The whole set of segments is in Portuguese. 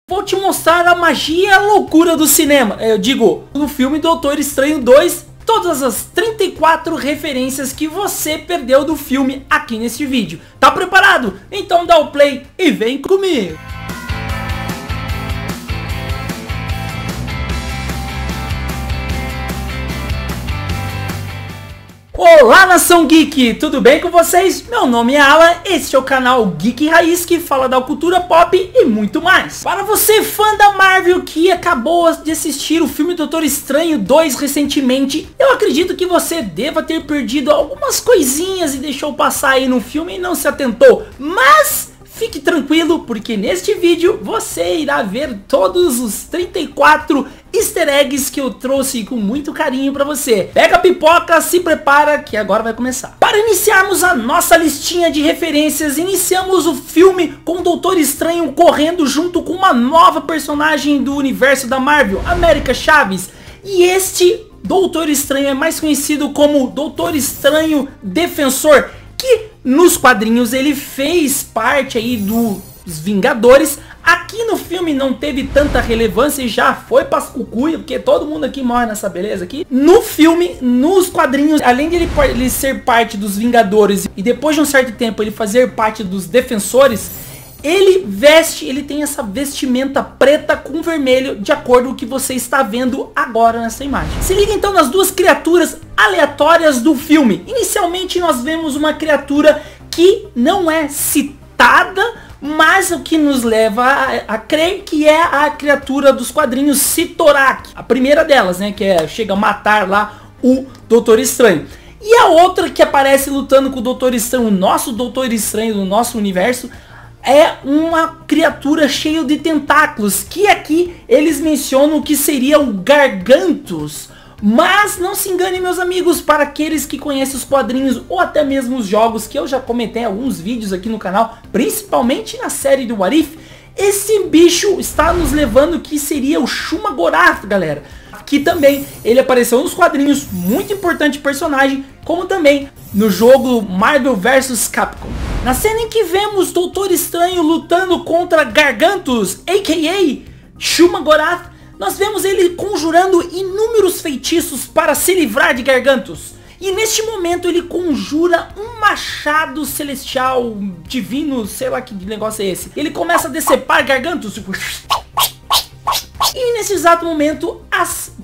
Vou te mostrar a magia e a loucura do cinema. Eu digo, no filme Doutor Estranho 2, todas as 34 referências que você perdeu do filme aqui neste vídeo. Tá preparado? Então dá o play e vem comigo. Olá, Nação Geek! Tudo bem com vocês? Meu nome é Alan, este é o canal Geek Raiz que fala da cultura pop e muito mais. Para você, fã da Marvel que acabou de assistir o filme Doutor Estranho 2 recentemente, eu acredito que você deva ter perdido algumas coisinhas e deixou passar aí no filme e não se atentou. Mas fique tranquilo, porque neste vídeo você irá ver todos os 34 easter eggs que eu trouxe com muito carinho pra você. Pega a pipoca, se prepara que agora vai começar. Para iniciarmos a nossa listinha de referências, iniciamos o filme com o Doutor Estranho correndo junto com uma nova personagem do universo da Marvel, América Chaves. E este Doutor Estranho é mais conhecido como Doutor Estranho Defensor, que nos quadrinhos ele fez parte aí dos Vingadores. Aqui no filme não teve tanta relevância e já foi para cucuia, porque todo mundo aqui morre nessa beleza aqui. No filme, nos quadrinhos, além de ele ser parte dos Vingadores e depois de um certo tempo ele fazer parte dos Defensores, ele tem essa vestimenta preta com vermelho, de acordo com o que você está vendo agora nessa imagem. Se liga então nas duas criaturas aleatórias do filme. Inicialmente nós vemos uma criatura que não é citada, mas o que nos leva a crer que é a criatura dos quadrinhos Cyttorak. A primeira delas, né, que chega a matar lá o Doutor Estranho. E a outra que aparece lutando com o Doutor Estranho, o nosso Doutor Estranho do nosso universo, é uma criatura cheia de tentáculos, que aqui eles mencionam que seria o Gargantos. Mas não se engane, meus amigos, para aqueles que conhecem os quadrinhos ou até mesmo os jogos, que eu já comentei alguns vídeos aqui no canal, principalmente na série do What If, esse bicho está nos levando que seria o Shumagorath, galera. Que também ele apareceu nos quadrinhos, muito importante personagem, como também no jogo Marvel vs Capcom. Na cena em que vemos Doutor Estranho lutando contra Gargantos, a.k.a. Shumagorath, nós vemos ele conjurando inúmeros feitiços para se livrar de Gargantos. E neste momento ele conjura um machado celestial, divino, sei lá que negócio é esse. Ele começa a decepar Gargantos. E nesse exato momento,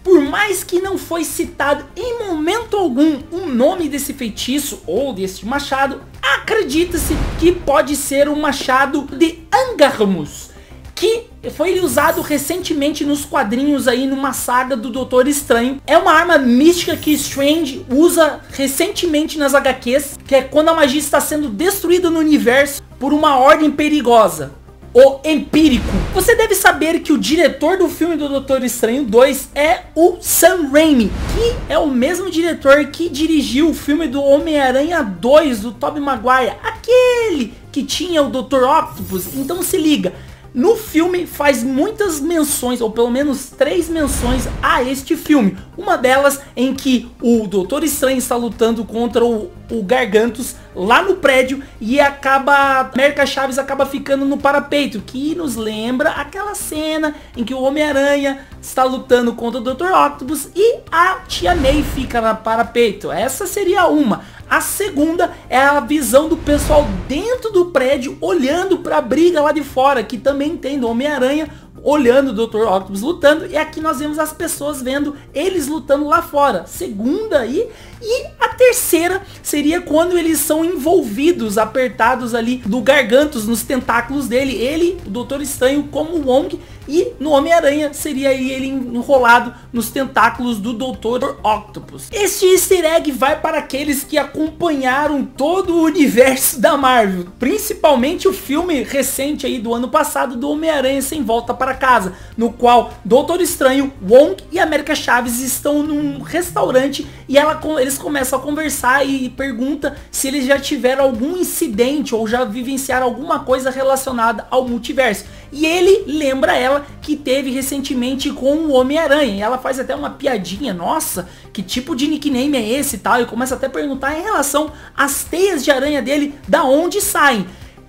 por mais que não foi citado em momento algum o nome desse feitiço ou desse machado, acredita-se que pode ser o machado de Angarmus, que foi usado recentemente nos quadrinhos aí numa saga do Doutor Estranho. É uma arma mística que Strange usa recentemente nas HQs, que é quando a magia está sendo destruída no universo por uma ordem perigosa, o Empírico. Você deve saber que o diretor do filme do Doutor Estranho 2 é o Sam Raimi, que é o mesmo diretor que dirigiu o filme do Homem-Aranha 2, do Tobey Maguire, aquele que tinha o Dr. Octopus. Então se liga, no filme faz muitas menções, ou pelo menos 3 menções a este filme. Uma delas em que o Doutor Estranho está lutando contra o Gargantos lá no prédio e América Chaves acaba ficando no parapeito, que nos lembra aquela cena em que o Homem-Aranha está lutando contra o Dr. Octopus e a Tia May fica no parapeito. Essa seria uma. A segunda é a visão do pessoal dentro do prédio olhando para a briga lá de fora, que também tem do Homem-Aranha olhando o Dr. Octopus lutando, e aqui nós vemos as pessoas vendo eles lutando lá fora. Segunda aí. E a terceira seria quando eles são envolvidos, apertados ali do Gargantos, nos tentáculos dele. Ele, o Doutor Estranho, como o Wong, e no Homem-Aranha seria aí ele enrolado nos tentáculos do Dr. Octopus. Este easter egg vai para aqueles que acompanharam todo o universo da Marvel, principalmente o filme recente aí do ano passado do Homem-Aranha Sem Volta para Casa, no qual Doutor Estranho, Wong e América Chaves estão num restaurante e eles começam a conversar e pergunta se eles já tiveram algum incidente ou já vivenciaram alguma coisa relacionada ao multiverso. E ele lembra ela que teve recentemente com o Homem-Aranha. E ela faz até uma piadinha, nossa, que tipo de nickname é esse e tal. E começa até a perguntar em relação às teias de aranha dele, da onde saem.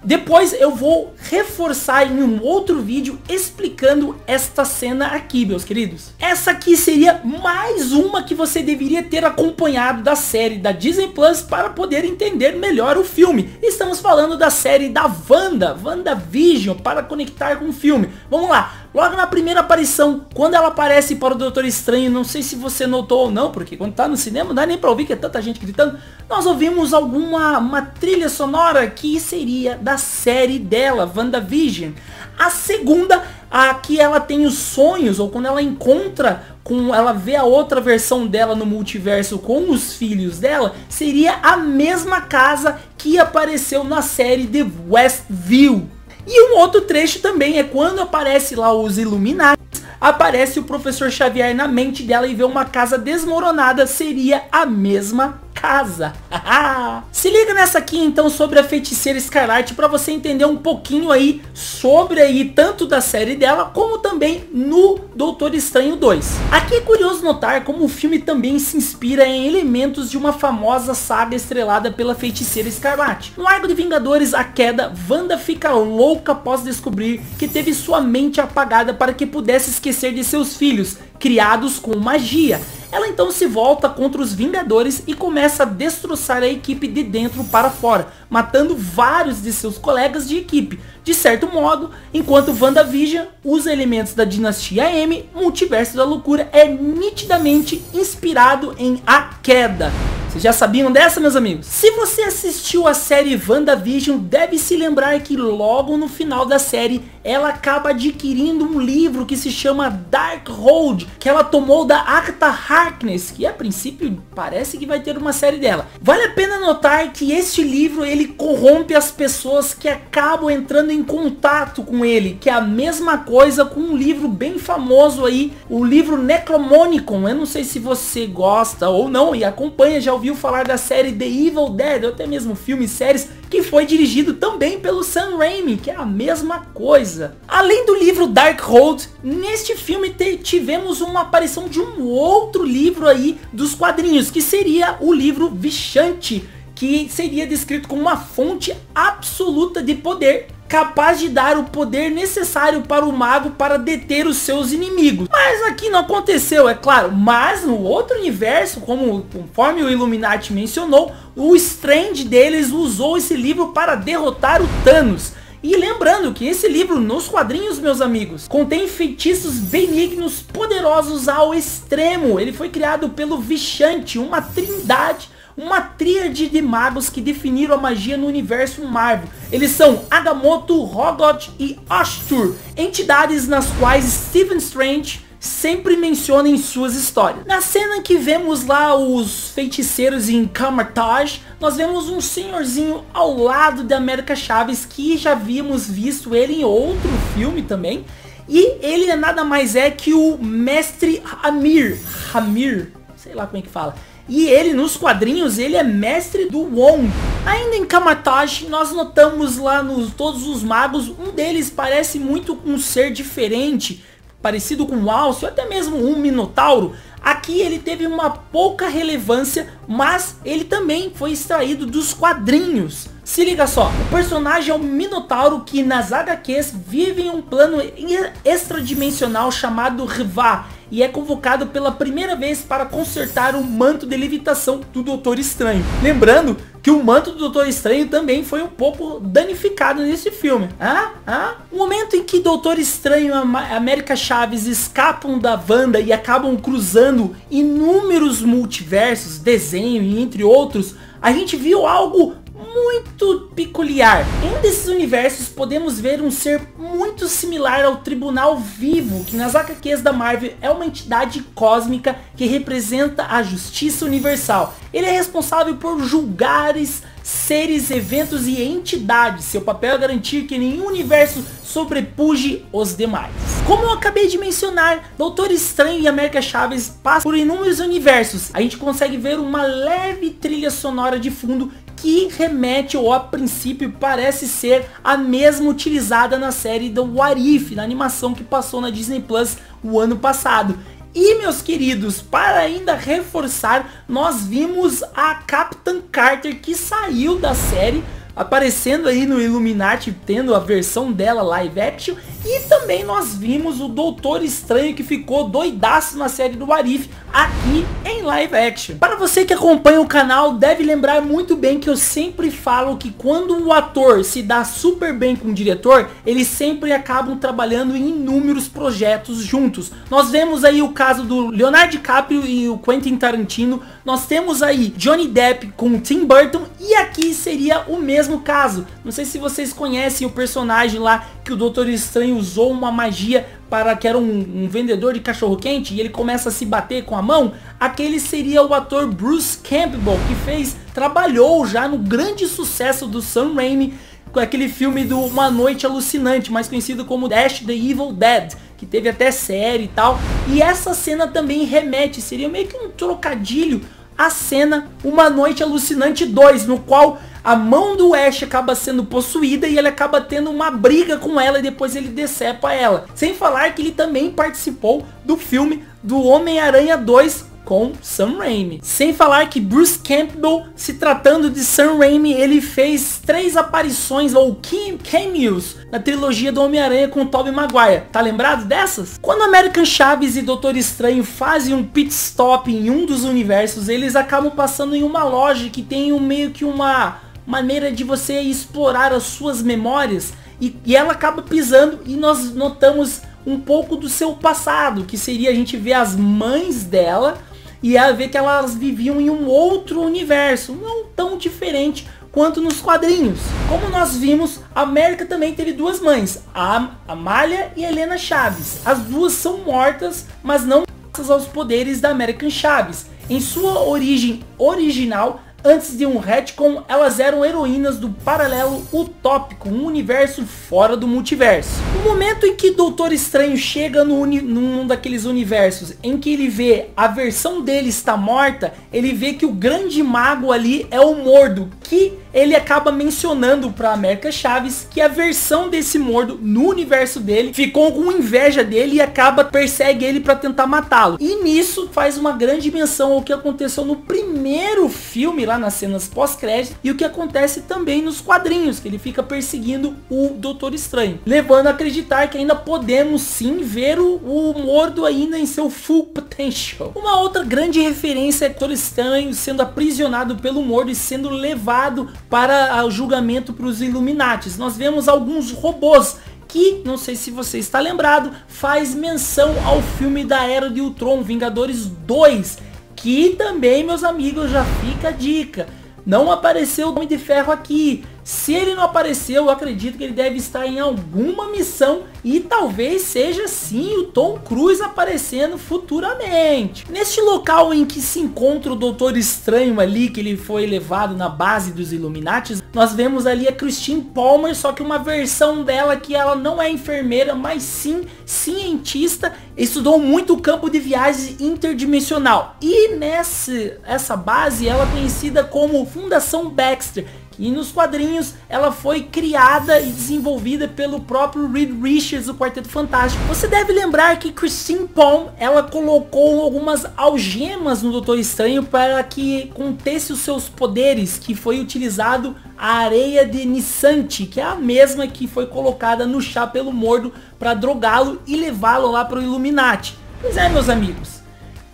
Depois eu vou reforçar em um outro vídeo explicando esta cena aqui, meus queridos. Essa aqui seria mais uma que você deveria ter acompanhado da série da Disney Plus para poder entender melhor o filme. Estamos falando da série da WandaVision, para conectar com o filme. Vamos lá. Logo na primeira aparição, quando ela aparece para o Doutor Estranho, não sei se você notou ou não, porque quando tá no cinema não dá nem pra ouvir que é tanta gente gritando. Nós ouvimos uma trilha sonora que seria da série dela, WandaVision. A segunda, aqui ela tem os sonhos, ou quando ela ela vê a outra versão dela no multiverso com os filhos dela, seria a mesma casa que apareceu na série The Westview. E um outro trecho também é quando aparece lá os Illuminati, aparece o Professor Xavier na mente dela e vê uma casa desmoronada, seria a mesma casa. Se liga nessa aqui então sobre a Feiticeira Escarlate para você entender um pouquinho aí sobre aí tanto da série dela como também no Doutor Estranho 2. Aqui é curioso notar como o filme também se inspira em elementos de uma famosa saga estrelada pela Feiticeira Escarlate. No arco de Vingadores A Queda, Wanda fica louca após descobrir que teve sua mente apagada para que pudesse esquecer de seus filhos, criados com magia. Ela então se volta contra os Vingadores e começa a destroçar a equipe de dentro para fora, matando vários de seus colegas de equipe. De certo modo, enquanto WandaVision usa elementos da Dinastia M, Multiverso da Loucura é nitidamente inspirado em A Queda. Vocês já sabiam dessa, meus amigos? Se você assistiu a série WandaVision, deve se lembrar que logo no final da série, ela acaba adquirindo um livro que se chama Darkhold, que ela tomou da Agatha Harkness, que a princípio parece que vai ter uma série dela. Vale a pena notar que este livro, ele corrompe as pessoas que acabam entrando em contato com ele, que é a mesma coisa com um livro bem famoso aí, o livro Necromonicon. Eu não sei se você gosta ou não e acompanha, já ouviu falar da série The Evil Dead, ou até mesmo filmes e séries, que foi dirigido também pelo Sam Raimi, que é a mesma coisa. Além do livro Darkhold, neste filme tivemos uma aparição de um outro livro aí dos quadrinhos, que seria o livro Vishanti, que seria descrito como uma fonte absoluta de poder, capaz de dar o poder necessário para o mago para deter os seus inimigos. Mas aqui não aconteceu, é claro. Mas no outro universo, conforme o Illuminati mencionou, o Strange deles usou esse livro para derrotar o Thanos. E lembrando que esse livro nos quadrinhos, meus amigos, contém feitiços benignos poderosos ao extremo. Ele foi criado pelo Vishanti, uma trindade, uma tríade de magos que definiram a magia no universo Marvel. Eles são Agamotto, Rogot e Ashtur, entidades nas quais Stephen Strange sempre menciona em suas histórias. Na cena que vemos lá os feiticeiros em Kamar-Taj, nós vemos um senhorzinho ao lado de América Chaves, que já havíamos visto ele em outro filme também. E ele nada mais é que o Mestre Hamir, sei lá como é que fala. E ele nos quadrinhos, ele é mestre do Wong. Ainda em Kamar-Taj, nós notamos lá todos os magos, um deles parece muito um ser diferente, parecido com um alce, ou até mesmo um minotauro. Aqui ele teve uma pouca relevância, mas ele também foi extraído dos quadrinhos. Se liga só, o personagem é um minotauro que nas HQs vive em um plano extradimensional chamado Rivá, e é convocado pela primeira vez para consertar o manto de levitação do Doutor Estranho. Lembrando que o manto do Doutor Estranho também foi um pouco danificado nesse filme. O momento em que Doutor Estranho e América Chaves escapam da Wanda e acabam cruzando inúmeros multiversos, desenho e entre outros, a gente viu algo muito peculiar. Em um desses universos podemos ver um ser muito similar ao Tribunal Vivo, que nas HQs da Marvel é uma entidade cósmica que representa a justiça universal. Ele é responsável por julgar seres, eventos e entidades. Seu papel é garantir que nenhum universo sobrepuje os demais. Como eu acabei de mencionar, Doutor Estranho e América Chaves passam por inúmeros universos. A gente consegue ver uma leve trilha sonora de fundo que remete, ou a princípio parece ser a mesma utilizada na série do What If, na animação que passou na Disney Plus o ano passado. E meus queridos, para ainda reforçar, nós vimos a Capitã Carter, que saiu da série aparecendo aí no Illuminati, tendo a versão dela live action. E também nós vimos o Doutor Estranho, que ficou doidaço na série do What If, aqui em live action. Para você que acompanha o canal, deve lembrar muito bem que eu sempre falo que quando o ator se dá super bem com o diretor, eles sempre acabam trabalhando em inúmeros projetos juntos. Nós vemos aí o caso do Leonardo DiCaprio e o Quentin Tarantino. Nós temos aí Johnny Depp com o Tim Burton, e aqui seria o mesmo caso. Não sei se vocês conhecem o personagem lá que o Doutor Estranho usou uma magia para que era um vendedor de cachorro quente e ele começa a se bater com a mão. Aquele seria o ator Bruce Campbell, que trabalhou já no grande sucesso do Sam Raimi com aquele filme do Uma Noite Alucinante, mais conhecido como Dash the Evil Dead, que teve até série e tal. E essa cena também remete, seria meio que um trocadilho, a cena Uma Noite Alucinante 2, no qual a mão do Ash acaba sendo possuída e ele acaba tendo uma briga com ela e depois ele decepa ela. Sem falar que ele também participou do filme do Homem-Aranha 2 com Sam Raimi. Sem falar que Bruce Campbell, se tratando de Sam Raimi, ele fez 3 aparições ou cameos na trilogia do Homem-Aranha com Tobey Maguire. Tá lembrado dessas? Quando American Chaves e Doutor Estranho fazem um pit stop em um dos universos, eles acabam passando em uma loja que tem meio que uma maneira de você explorar as suas memórias, e ela acaba pisando e nós notamos um pouco do seu passado, que seria a gente ver as mães dela e a ver que elas viviam em um outro universo, não tão diferente quanto nos quadrinhos. Como nós vimos, a América também teve 2 mães, a Amália e a Helena Chaves. As duas são mortas, mas não graças aos poderes da American Chaves. Em sua origem original, antes de um retcon, elas eram heroínas do paralelo utópico, um universo fora do multiverso. No momento em que Doutor Estranho chega num daqueles universos em que ele vê a versão dele está morta, ele vê que o grande mago ali é o Mordo, que ele acaba mencionando para América Chaves que a versão desse Mordo no universo dele ficou com inveja dele e persegue ele para tentar matá-lo. E nisso faz uma grande menção ao que aconteceu no primeiro filme, lá nas cenas pós-crédito, e o que acontece também nos quadrinhos, que ele fica perseguindo o Doutor Estranho, levando a acreditar que ainda podemos sim ver o Mordo ainda em seu full potential. Uma outra grande referência é o Doutor Estranho sendo aprisionado pelo Mordo e sendo levado para o julgamento para os Illuminatis. Nós vemos alguns robôs que, não sei se você está lembrado, faz menção ao filme da Era de Ultron, Vingadores 2, que também, meus amigos, já fica a dica, não apareceu o Homem de Ferro aqui. Se ele não apareceu, eu acredito que ele deve estar em alguma missão e talvez seja sim o Tom Cruise aparecendo futuramente. Neste local em que se encontra o Doutor Estranho ali, que ele foi levado na base dos Illuminati, nós vemos ali a Christine Palmer, só que uma versão dela que ela não é enfermeira, mas sim cientista, estudou muito o campo de viagem interdimensional. E essa base ela é conhecida como Fundação Baxter, e nos quadrinhos ela foi criada e desenvolvida pelo próprio Reed Richards do Quarteto Fantástico. Você deve lembrar que Christine Palm, ela colocou algumas algemas no Doutor Estranho para que contesse os seus poderes, que foi utilizado a areia de Nissanti, que é a mesma que foi colocada no chá pelo Mordo para drogá-lo e levá-lo lá para o Illuminati. Pois é, meus amigos,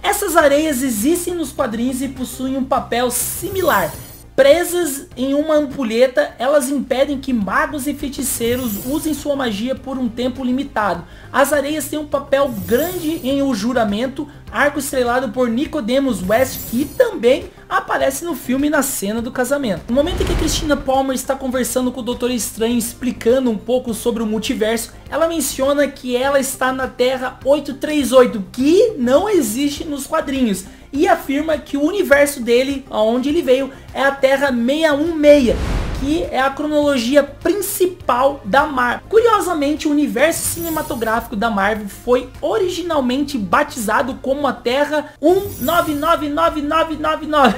essas areias existem nos quadrinhos e possuem um papel similar. Presas em uma ampulheta, elas impedem que magos e feiticeiros usem sua magia por um tempo limitado. As areias têm um papel grande em O Juramento, arco estrelado por Nicodemus West, que também aparece no filme na cena do casamento. No momento em que Christina Palmer está conversando com o Doutor Estranho, explicando um pouco sobre o multiverso, ela menciona que ela está na Terra 838, que não existe nos quadrinhos, e afirma que o universo dele, aonde ele veio, é a Terra 616, que é a cronologia principal da Marvel. Curiosamente, o universo cinematográfico da Marvel foi originalmente batizado como a Terra 199999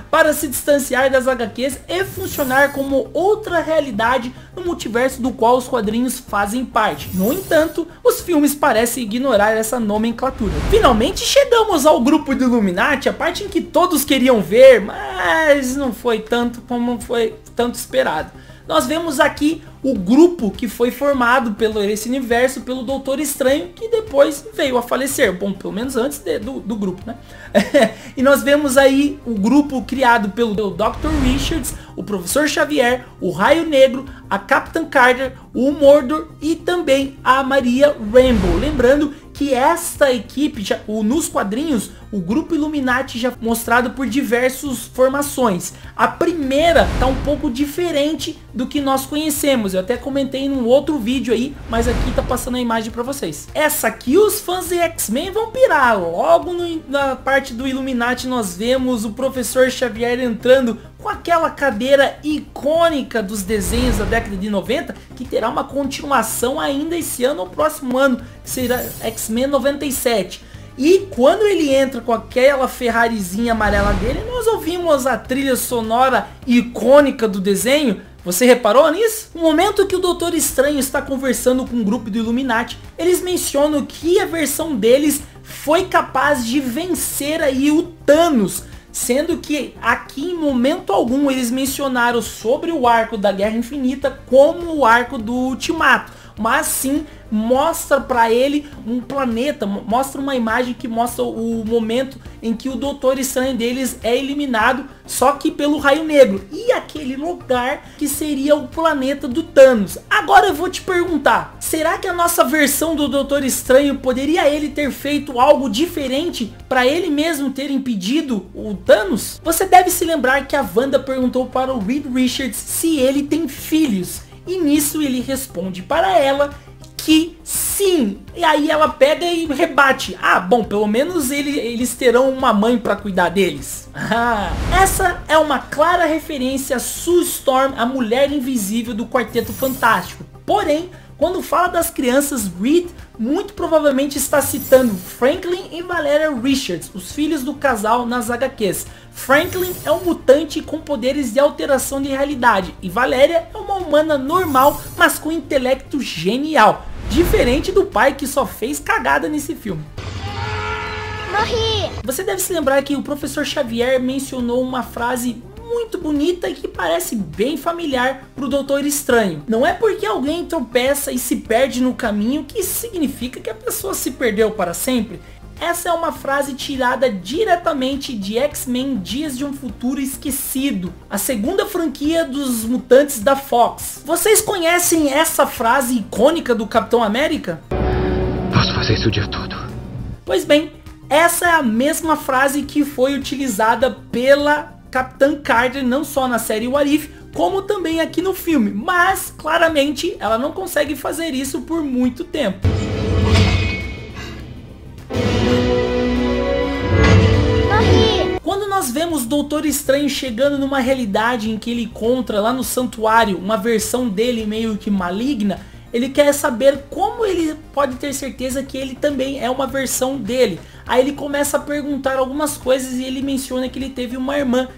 para se distanciar das HQs e funcionar como outra realidade no multiverso do qual os quadrinhos fazem parte. No entanto, os filmes parecem ignorar essa nomenclatura. Finalmente chegamos ao grupo do Illuminati, a parte em que todos queriam ver, mas não foi tanto como foi tanto esperado. Nós vemos aqui o grupo que foi formado pelo esse universo pelo Doutor Estranho, que depois veio a falecer. Bom, pelo menos antes do grupo, né? E nós vemos aí o grupo criado pelo Dr. Richards, o Professor Xavier, o Raio Negro, a Capitã Carter, o Mordor e também a Maria Rambeau. Lembrando que esta equipe, nos quadrinhos, o grupo Illuminati já mostrado por diversas formações. A primeira tá um pouco diferente do que nós conhecemos. Eu até comentei num outro vídeo aí, mas aqui tá passando a imagem pra vocês. Essa aqui os fãs de X-Men vão pirar. Logo na parte do Illuminati nós vemos o Professor Xavier entrando com aquela cadeira icônica dos desenhos da década de 90, que terá uma continuação ainda esse ano ou próximo ano, que será X-Men 97. E quando ele entra com aquela Ferrarizinha amarela dele, nós ouvimos a trilha sonora icônica do desenho. Você reparou nisso? No momento que o Doutor Estranho está conversando com o grupo do Illuminati, eles mencionam que a versão deles foi capaz de vencer aí o Thanos, sendo que aqui em momento algum eles mencionaram sobre o arco da Guerra Infinita como o arco do Ultimato, mas sim mostra para ele um planeta, mostra uma imagem que mostra o momento em que o Doutor Estranho deles é eliminado, só que pelo Raio Negro, e aquele lugar que seria o planeta do Thanos. Agora eu vou te perguntar, será que a nossa versão do Doutor Estranho poderia ele ter feito algo diferente para ele mesmo ter impedido o Thanos? Você deve se lembrar que a Wanda perguntou para o Reed Richards se ele tem filhos, e nisso ele responde para ela que sim. E aí ela pega e rebate: ah, bom, pelo menos eles terão uma mãe para cuidar deles. Essa é uma clara referência a Sue Storm, a Mulher Invisível do Quarteto Fantástico. Porém, quando fala das crianças, Reed muito provavelmente está citando Franklin e Valeria Richards, os filhos do casal nas HQs. Franklin é um mutante com poderes de alteração de realidade, e Valeria é uma humana normal, mas com intelecto genial, diferente do pai que só fez cagada nesse filme. Morri! Você deve se lembrar que o Professor Xavier mencionou uma frase muito bonita e que parece bem familiar pro Doutor Estranho. Não é porque alguém tropeça e se perde no caminho que isso significa que a pessoa se perdeu para sempre. Essa é uma frase tirada diretamente de X-Men Dias de um Futuro Esquecido, a segunda franquia dos mutantes da Fox. Vocês conhecem essa frase icônica do Capitão América? Posso fazer isso o dia todo. Pois bem, essa é a mesma frase que foi utilizada pela Capitã Carter, não só na série What If, como também aqui no filme, mas claramente ela não consegue fazer isso por muito tempo. Quando nós vemos Doutor Estranho chegando numa realidade em que ele encontra lá no santuário uma versão dele meio que maligna, ele quer saber como ele pode ter certeza que ele também é uma versão dele. Aí ele começa a perguntar algumas coisas e ele menciona que ele teve uma irmã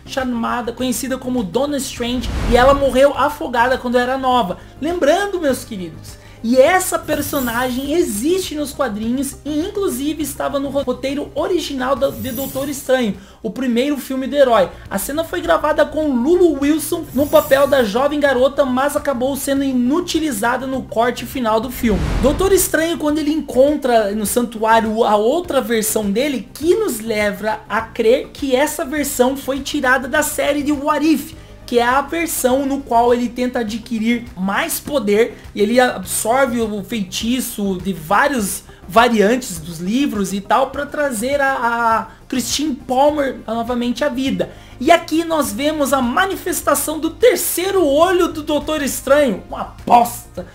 conhecida como Donna Strange, e ela morreu afogada quando era nova. Lembrando, meus queridos, e essa personagem existe nos quadrinhos e inclusive estava no roteiro original de Doutor Estranho, o primeiro filme do herói. A cena foi gravada com Lulu Wilson no papel da jovem garota, mas acabou sendo inutilizada no corte final do filme. Doutor Estranho, quando ele encontra no santuário a outra versão dele, que nos leva a crer que essa versão foi tirada da série de What If, que é a versão no qual ele tenta adquirir mais poder e ele absorve o feitiço de vários variantes dos livros e tal para trazer a Christine Palmer novamente à vida. E aqui nós vemos a manifestação do terceiro olho do Doutor Estranho, uma bosta.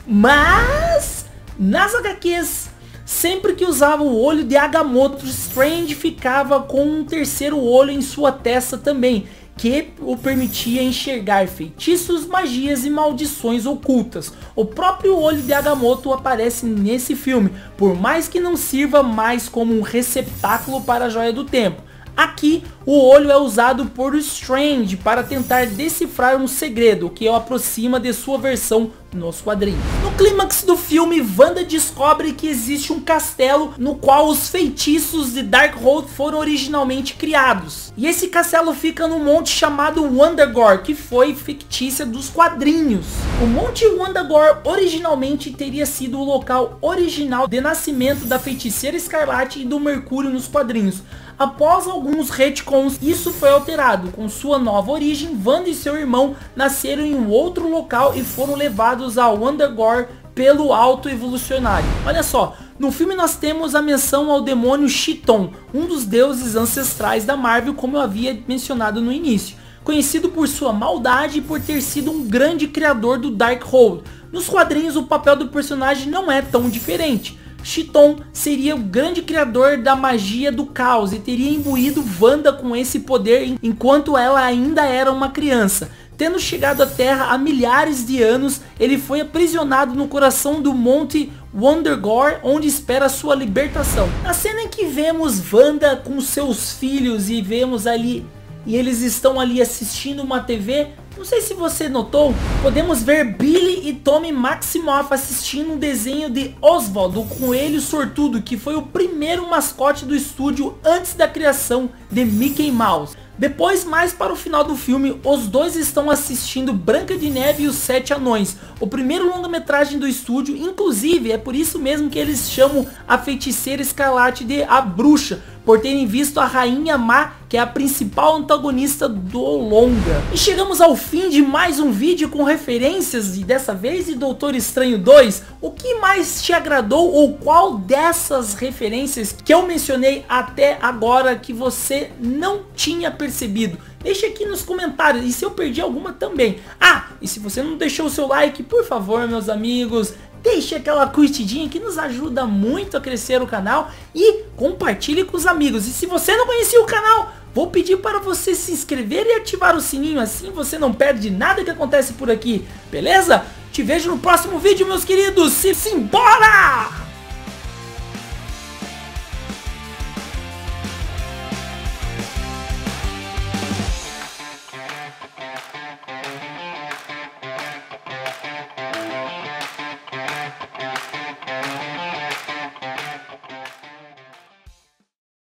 Mas nas HQs, sempre que usava o olho de Agamotto, Strange ficava com um terceiro olho em sua testa também, que o permitia enxergar feitiços, magias e maldições ocultas. O próprio olho de Agamotto aparece nesse filme, por mais que não sirva mais como um receptáculo para a Joia do Tempo. Aqui, o olho é usado por Strange para tentar decifrar um segredo, que o aproxima de sua versão nos quadrinhos. No clímax do filme, Wanda descobre que existe um castelo no qual os feitiços de Darkhold foram originalmente criados. E esse castelo fica num monte chamado Wundagore, que foi fictícia dos quadrinhos. O Monte Wundagore originalmente teria sido o local original de nascimento da Feiticeira Escarlate e do Mercúrio nos quadrinhos. Após alguns retcons, isso foi alterado. Com sua nova origem, Wanda e seu irmão nasceram em um outro local e foram levados a Wundagore pelo Alto Evolucionário. Olha só, no filme nós temos a menção ao demônio Chthon, um dos deuses ancestrais da Marvel, como eu havia mencionado no início. Conhecido por sua maldade e por ter sido um grande criador do Darkhold. Nos quadrinhos o papel do personagem não é tão diferente. Chthon seria o grande criador da magia do caos e teria imbuído Wanda com esse poder enquanto ela ainda era uma criança. Tendo chegado à Terra há milhares de anos, ele foi aprisionado no coração do Monte Wundagore, onde espera sua libertação. Na cena em que vemos Wanda com seus filhos e vemos ali, e eles estão ali assistindo uma TV, não sei se você notou, podemos ver Billy e Tommy Maximoff assistindo um desenho de Oswald, o coelho sortudo, que foi o primeiro mascote do estúdio antes da criação de Mickey Mouse. Depois, mais para o final do filme, os dois estão assistindo Branca de Neve e os Sete Anões, o primeiro longa-metragem do estúdio. Inclusive é por isso mesmo que eles chamam a Feiticeira Escarlate de a Bruxa, por terem visto a Rainha Má, que é a principal antagonista do longa. E chegamos ao fim de mais um vídeo com referências, e dessa vez de Doutor Estranho 2. O que mais te agradou, ou qual dessas referências que eu mencionei até agora que você não tinha percebido? Deixa aqui nos comentários, e se eu perdi alguma também. Ah, e se você não deixou o seu like, por favor, meus amigos, deixe aquela curtidinha que nos ajuda muito a crescer o canal, e compartilhe com os amigos. E se você não conhecia o canal, vou pedir para você se inscrever e ativar o sininho, assim você não perde nada que acontece por aqui, beleza? Te vejo no próximo vídeo, meus queridos. Simbora!